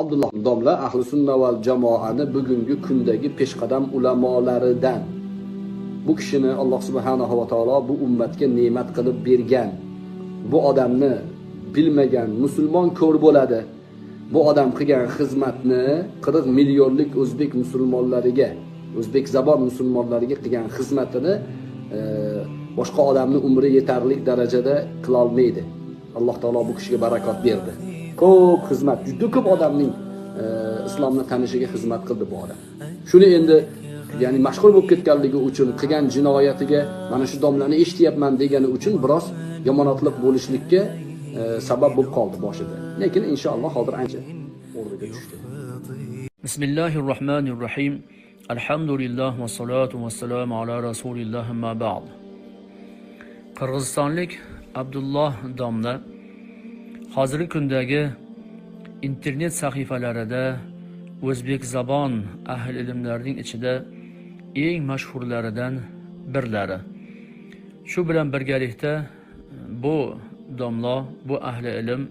Abdulloh domla ahli sunna val jamoani bugungi kundagi peshqadam ulamolaridan. Bu kishini Alloh subhanahu va taolo bu ummatga ne'mat qilib bergan. Bu odamni bilmagan musulmon ko'r bo'ladi. Bu odam qilgan xizmatni 40 millionlik o'zbek musulmonlariga, o'zbek zabon musulmonlariga qilgan xizmatini boshqa odamning umri yetarli darajada qila olmaydi. Alloh taolo bu kishiga barakot berdi. Ko'p xizmat, juda ko'p odamning islomni tanishiga xizmat qildi bu odam. Shuni endi ya'ni mashhur bo'lib ketganligi uchun, qilgan jinoyatiga mana shu domlani eshityapman degani uchun biroz yomonotliq bo'lishlikka sabab bo'lib qoldi boshida. Lekin inshaalloh hozir ancha o'rniga tushdi. Bismillahirrohmanirrohim. Alhamdulillah va salatu vassalamu ala rasulillah amma ba'd. Qirg'izistonlik Abdulloh domla hozirgi kundagi internet sahifalarida o'zbek zabon ahli ilmlarining ichida eng mashhurlaridan birlari. Shu bilan birgalikda bu domla, bu ahli ilm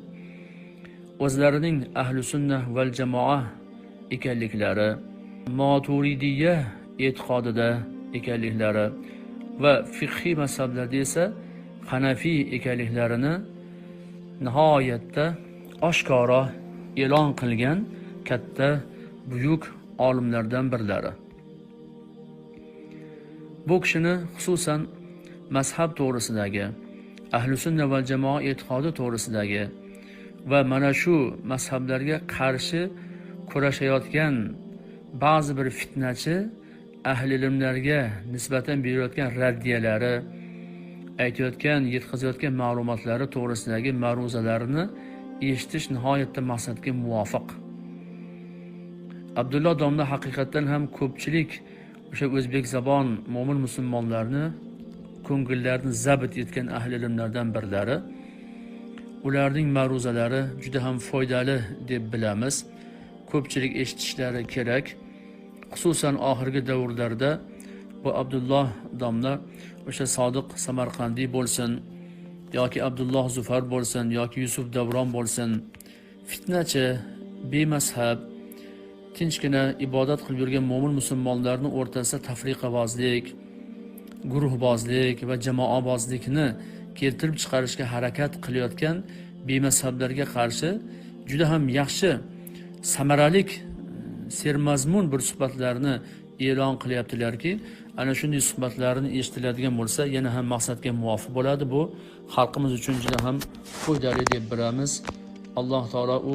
o'zlarining ahli sunnah val jamoa ekanliklari, Maturidiyya e'tiqodida ekanliklari va fiqhiy mazhablarda esa Hanafiy ekanliklarini nihoyatda oshkora e'lon qilgan katta buyuk olimlardan birlari. Bu kishini xususan mazhab to'g'risidagi, ahli sunna va jamoa e'tiqodi to'g'risidagi va mana shu mazhablarga qarshi kurashayotgan ba'zi bir fitnachi ahli ilmlarga nisbatan berayotgan raddiyalari, aytayotgan, yetkazayotgan ma'lumotlari to'g'risidagi ma'ruzalarini eshitish nihoyatda maqsadga muvofiq. Abdulloh domla haqiqatan ham ko'pchilik o'sha o'zbek zabon mo'min musulmonlarni ko'ngillarini zabt etgan ahli ilmlardan birlari. Ularning ma'ruzalari juda ham foydali deb bilamiz. Ko'pchilik eshitishlari kerak. Xususan oxirgi davrlarda bu Abdulloh domla o'sha Sodiq Samarqandiy bo'lsin, yoki Abdulloh Zufar bo'lsin, yoki Yusuf Davron bo'lsin, fitnachi, bemazhab, tinchgina ibodat qilib yurgan mo'min musulmonlarning o'rtasida tafriqabozlik, guruhbozlik va jamoabozlikni keltirib chiqarishga harakat qilayotgan bemazhablarga qarshi juda ham yaxshi, samaralik, sermazmun bir suhbatlarni e'lon qilyaptilarki, ana shunday suhbatlarni eshitiladigan bo'lsa, yana ham maqsadga muvofiq bo'ladi. Bu xalqimiz uchun juda ham foydali deb bilamiz. Alloh taolo u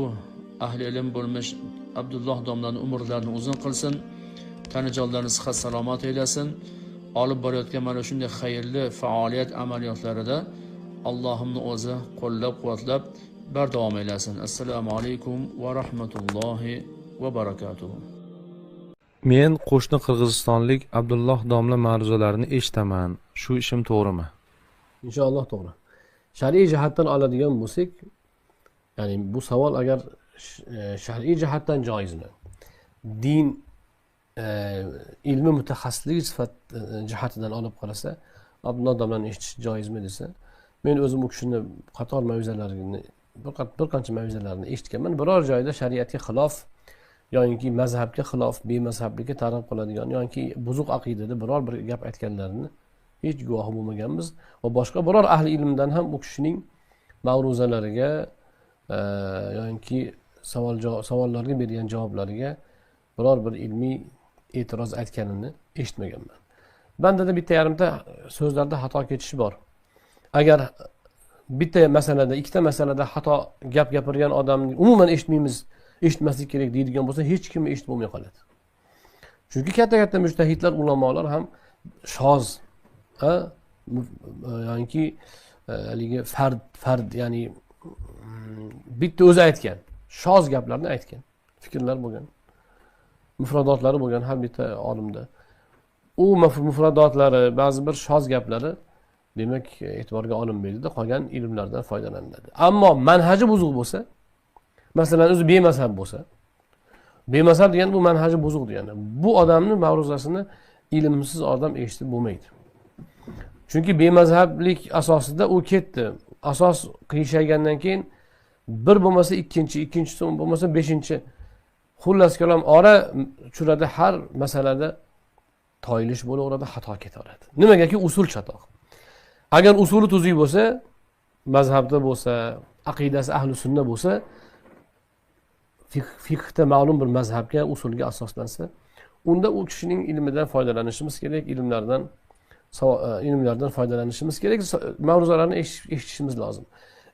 ahli ilm bo'lmish Abdulloh domlaning umrlarini uzun qilsin, tanajonlarini sihat salomat eylasin. Olib borayotgan mana shunday xayrli faoliyat amaliyotlarida Allohimning o'zi qo'llab-quvvatlab bardavom eylasin. Assalomu alaykum va rahmatullohi va barakatuh. Men qo'shni qirg'izistonlik Abdulloh domla ma'ruzalarini eshitaman. Shu ishim to'g'rimi? Inshaalloh to'g'ri. Shar'iy jihatdan oladigan bo'lsak, ya'ni bu savol agar shar'iy jihatdan joizmi? Din ilmi mutaxassisligi sifat jihatidan olib qarasa, Abdulloh domlani eshitish joizmi desa, men o'zim u kishini qator mavzularini, bir qancha mavzularini eshitganman. Biror joyda shariatga xilof yoki mazhabga xilof, bemazhablikka targ'ib qiladigan yoki buzuq aqidada biror bir gap aytganlarini hech guvohi bo'lmaganmiz va boshqa biror ahli ilmdan ham u kishining ma'ruzalariga yoki savollarga bergan javoblariga biror bir ilmiy e'tiroz aytganini eshitmaganman. Bandada bitta yarimta so'zlarda xato ketishi bor. Agar bitta masalada, ikkita masalada xato gap gapirgan odamni umuman eshitmaslik kerak deydigan bo'lsa, hech kim eshitib bo'lmay qoladi. Chunki katta mujtahidlar, ulamolar ham shoz, yoki haligi fard, ya'ni bitta o'zi aytgan, shoz gaplarni aytgan, fikrlar bo'lgan, mufradotlari bo'lgan har bitta olimda. U mufradotlari, ba'zi bir shoz gaplari demak e'tiborga olinmaydi-da, qolgan ilmlardan foydalaniladi. Ammo manhaji buzuq bo'lsa, masalan o'zi bemazhab bo'lsa, bemazhab degan bu manhaji buzuq degani. Bu odamning ma'ruzasini ilmsiz odam eshitib bo'lmaydi. Chunki bemazhablik asosida u ketdi. Asos qiyshaygandan keyin bir bo'lmasa ikkinchi, ikkinchisi bo'lmasa beshinchi Xullas kalom ora tushiradi, har masalada toyilish bo'laveradi, xato ketaveradi. Nimagaki usul chatoq. Agar usuli tuzuk bo'lsa, mazhabda bo'lsa, aqidasi ahli sunna bo'lsa, fiqhda ma'lum bir mazhabga, usulga asoslansa, unda u kishining ilmidan foydalanishimiz kerak, ilmlardan foydalanishimiz kerak, mavzularni eshitishimiz lozim.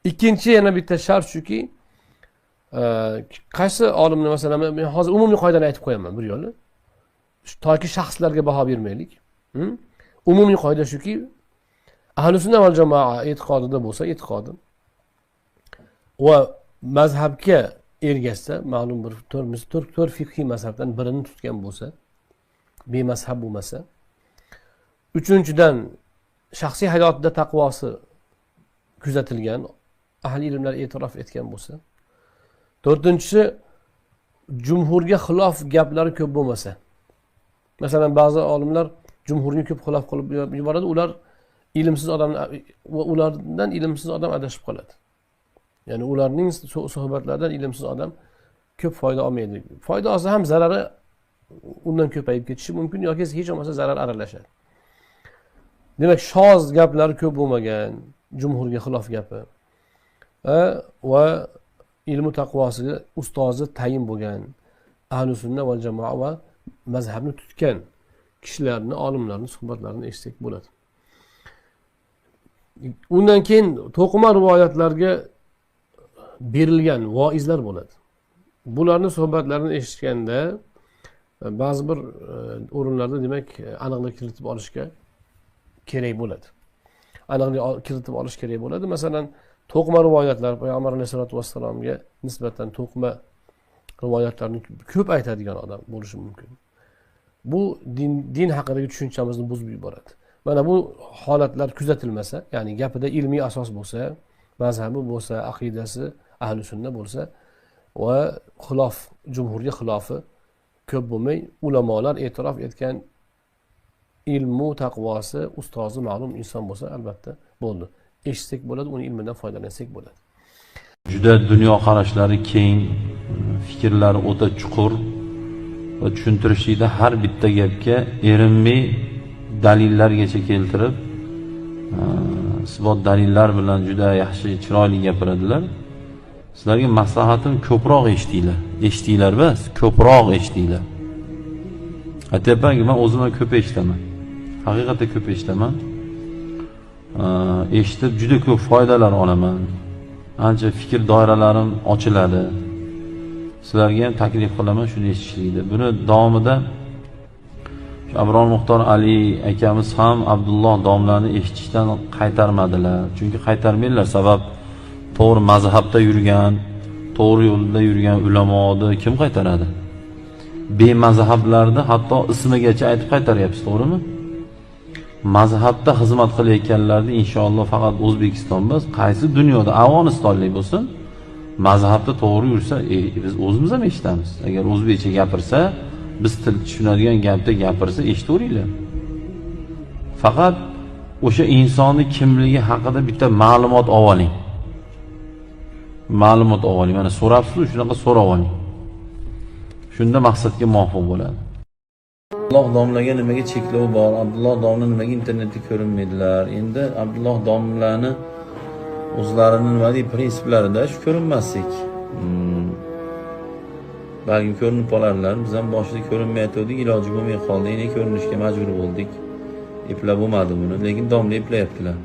Ikkinchi yana bitta shart shuki, qaysi olimni masalan men hozir umumiy qoidani aytib qo'yaman bir yo'li. Toki shaxslarga baho bermaylik. Umumiy qoida shuki, ahli sunna val jamoa e'tiqodida bo'lsa, e'tiqodi va mazhabga ergashsa, ma'lum bir to'rt fiqhiy mazhabdan birini tutgan bo'lsa, bemazhab bo'lmasa, uchinchidan shaxsiy hayotida taqvosi kuzatilgan, ahli ilmlar e'tirof etgan bo'lsa, to'rtinchisi jumhurga xilof gaplari ko'p bo'lmasa. Masalan, ba'zi olimlar jumhurga ko'p xilof qilib yuboradi, ular ilmsiz odam va ulardan ilmsiz odam adashib qoladi. Ya'ni ularning suhbatlaridan ilmsiz odam ko'p foyda olmaydi. Foyda olsa ham zarari undan ko'payib ketishi mumkin yoki hech bo'lmasa zarar aralashadi. Demak, shoz gaplari ko'p bo'lmagan, jumhurga xilof gapi va ilmu taqvosiga ustozi tayin bo'lgan ahli sunna val jamoa va mazhabni tutgan kishilarni, olimlarning suhbatlarini eshitsak bo'ladi. Undan keyin to'qima rivoyatlarga berilgan voizlar bo'ladi. Bularning suhbatlarini eshitganda ba'zi bir o'rinlarda demak aniqlik kiritib olishga kerak bo'ladi. Aniqlik kiritib olish kerak bo'ladi. Masalan, to'qima rivoyatlar Payg'ambar alayhisolatu vassalomga nisbatan to'qima rivoyatlarni ko'p aytadigan odam bo'lishi mumkin. Bu din haqidagi tushunchamizni buzib yuboradi. Mana bu holatlar kuzatilmasa, ya'ni gapida ilmiy asos bo'lsa, mazhabi bo'lsa, aqidasi ahli sunna bo'lsa va jumhurga xilofi ko'p bo'lmay, ulamolar e'tirof etgan ilmu taqvosi, ustozi ma'lum inson bo'lsa, albatta bo'ldi. Eshitsak bo'ladi, uning ilmidan foydalansak bo'ladi. Juda dunyoqarashlari keng, fikrlari o'ta chuqur va tushuntirishda har bitta gapga erinmay dalillargacha keltirib, isbot dalillar bilan juda yaxshi, chiroyli gapiradilar. Sizlarga maslahatim ko'proq eshitinglar. Eshitinglar bas, ko'proq eshitinglar. Aytyapmanki, men o'zim ham ko'p eshitaman. Haqiqatda ko'p eshitaman. Eshitib juda ko'p foydalar olaman. Ancha fikr doiralarim ochiladi. Sizlarga ham taklif qilaman shuni eshitishlikni. Buni davomida Abror Muxtor Ali akamiz ham Abdulloh domlani eshitishdan qaytarmadilar. Chunki qaytarmaylar, sabab to'g'ri mazhabda yurgan, to'g'ri yo'lda yurgan ulamoni kim qaytaradi? Bemazhablarni hatto ismigacha aytib qaytaryapsiz, to'g'rimi? Mazhabda xizmat qilayotganlarni inshaalloh faqat O'zbekiston emas, qaysi dunyoda Afg'onistonlik bo'lsin, mazhabda to'g'ri yursa, biz o'zimiz ham eshitamiz. Agar o'zbekcha gapirsa, biz til tushunadigan gapda gapirsa, eshitaveringlar. Faqat o'sha insonning kimligi haqida bitta ma'lumot oling. Ma'lumot oling. Mana so'rabsiz, shunaqa so'rab oling. Shunda maqsadga muvofiq bo'ladi. Abdulloh domlaga nimaga cheklov bor? Abdulloh domla nimaga internetda ko'rinmaydilar? Endi Abdulloh domlani o'zlarining nima deydi, prinsiplarida shu ko'rinmaslik. Balki ko'rinib qolarlar. Biz ham boshida ko'rinmayotgandik, iloji bo'lmay qoldi. Endi ko'rinishga majbur bo'ldik. Eplab bo'lmadi buni, lekin domla eplayaptilar.